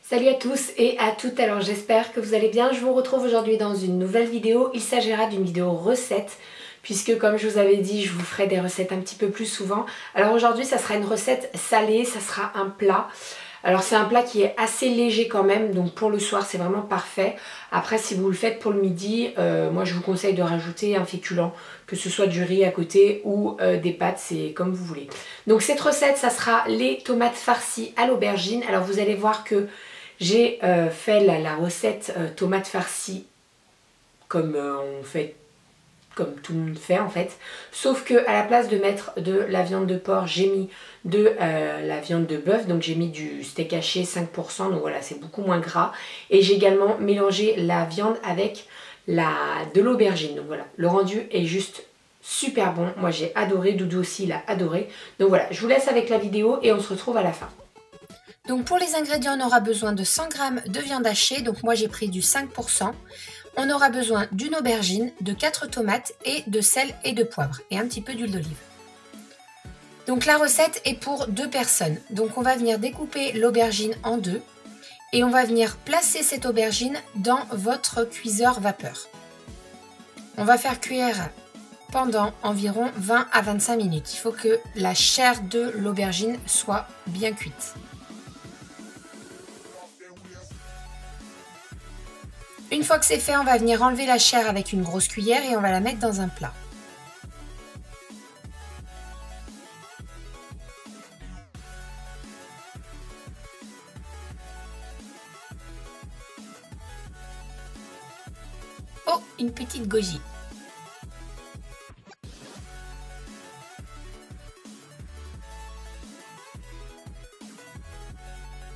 Salut à tous et à toutes, alors j'espère que vous allez bien. Je vous retrouve aujourd'hui dans une nouvelle vidéo. Il s'agira d'une vidéo recette puisque comme je vous avais dit, je vous ferai des recettes un petit peu plus souvent. Alors aujourd'hui ça sera une recette salée, ça sera un plat. Alors c'est un plat qui est assez léger quand même, donc pour le soir c'est vraiment parfait. Après si vous le faites pour le midi, moi je vous conseille de rajouter un féculent, que ce soit du riz à côté ou des pâtes, c'est comme vous voulez. Donc cette recette ça sera les tomates farcies à l'aubergine. Alors vous allez voir que j'ai fait la recette tomates farcies comme on fait, comme tout le monde fait en fait, sauf que à la place de mettre de la viande de porc, j'ai mis de la viande de bœuf, donc j'ai mis du steak haché 5%, donc voilà, c'est beaucoup moins gras, et j'ai également mélangé la viande avec de l'aubergine, donc voilà, le rendu est juste super bon, moi j'ai adoré, Doudou aussi il a adoré, donc voilà, je vous laisse avec la vidéo et on se retrouve à la fin. Donc pour les ingrédients, on aura besoin de 100 g de viande hachée, donc moi j'ai pris du 5%. On aura besoin d'une aubergine, de 4 tomates et de sel et de poivre et un petit peu d'huile d'olive. Donc la recette est pour 2 personnes. Donc on va venir découper l'aubergine en deux et on va venir placer cette aubergine dans votre cuiseur vapeur. On va faire cuire pendant environ 20 à 25 minutes. Il faut que la chair de l'aubergine soit bien cuite. Une fois que c'est fait, on va venir enlever la chair avec une grosse cuillère et on va la mettre dans un plat. Oh, une petite goji.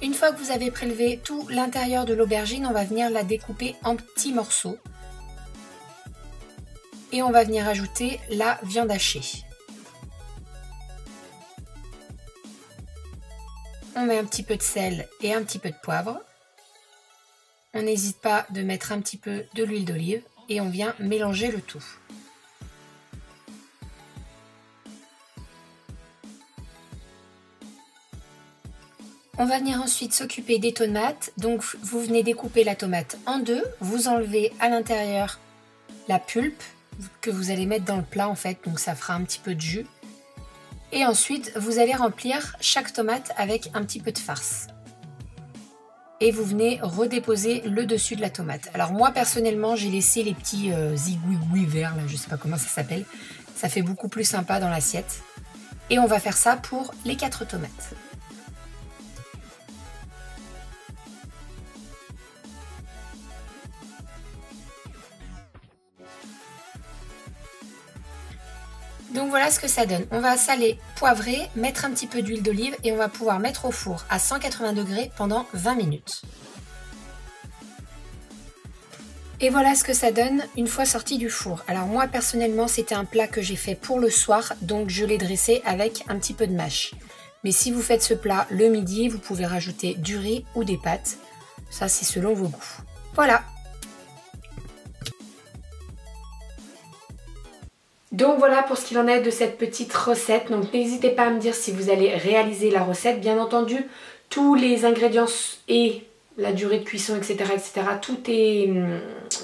Une fois que vous avez prélevé tout l'intérieur de l'aubergine, on va venir la découper en petits morceaux. Et on va venir ajouter la viande hachée. On met un petit peu de sel et un petit peu de poivre. On n'hésite pas de mettre un petit peu de l'huile d'olive et on vient mélanger le tout. On va venir ensuite s'occuper des tomates. Donc vous venez découper la tomate en deux, vous enlevez à l'intérieur la pulpe que vous allez mettre dans le plat en fait, donc ça fera un petit peu de jus. Et ensuite vous allez remplir chaque tomate avec un petit peu de farce. Et vous venez redéposer le dessus de la tomate. Alors moi personnellement j'ai laissé les petits zigouigouis verts, là, je sais pas comment ça s'appelle. Ça fait beaucoup plus sympa dans l'assiette. Et on va faire ça pour les 4 tomates. Donc voilà ce que ça donne. On va saler, poivrer, mettre un petit peu d'huile d'olive et on va pouvoir mettre au four à 180 degrés pendant 20 minutes. Et voilà ce que ça donne une fois sorti du four. Alors moi personnellement c'était un plat que j'ai fait pour le soir, donc je l'ai dressé avec un petit peu de mâche. Mais si vous faites ce plat le midi, vous pouvez rajouter du riz ou des pâtes. Ça c'est selon vos goûts. Voilà. Donc voilà pour ce qu'il en est de cette petite recette. Donc n'hésitez pas à me dire si vous allez réaliser la recette. Bien entendu, tous les ingrédients et la durée de cuisson, etc. tout est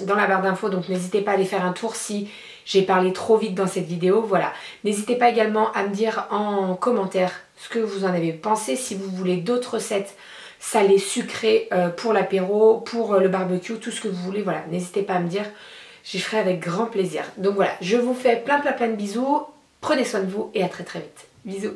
dans la barre d'infos. Donc n'hésitez pas à aller faire un tour si j'ai parlé trop vite dans cette vidéo. Voilà. N'hésitez pas également à me dire en commentaire ce que vous en avez pensé. Si vous voulez d'autres recettes salées, sucrées pour l'apéro, pour le barbecue, tout ce que vous voulez. Voilà, n'hésitez pas à me dire. J'y ferai avec grand plaisir. Donc voilà, je vous fais plein de bisous. Prenez soin de vous et à très vite. Bisous.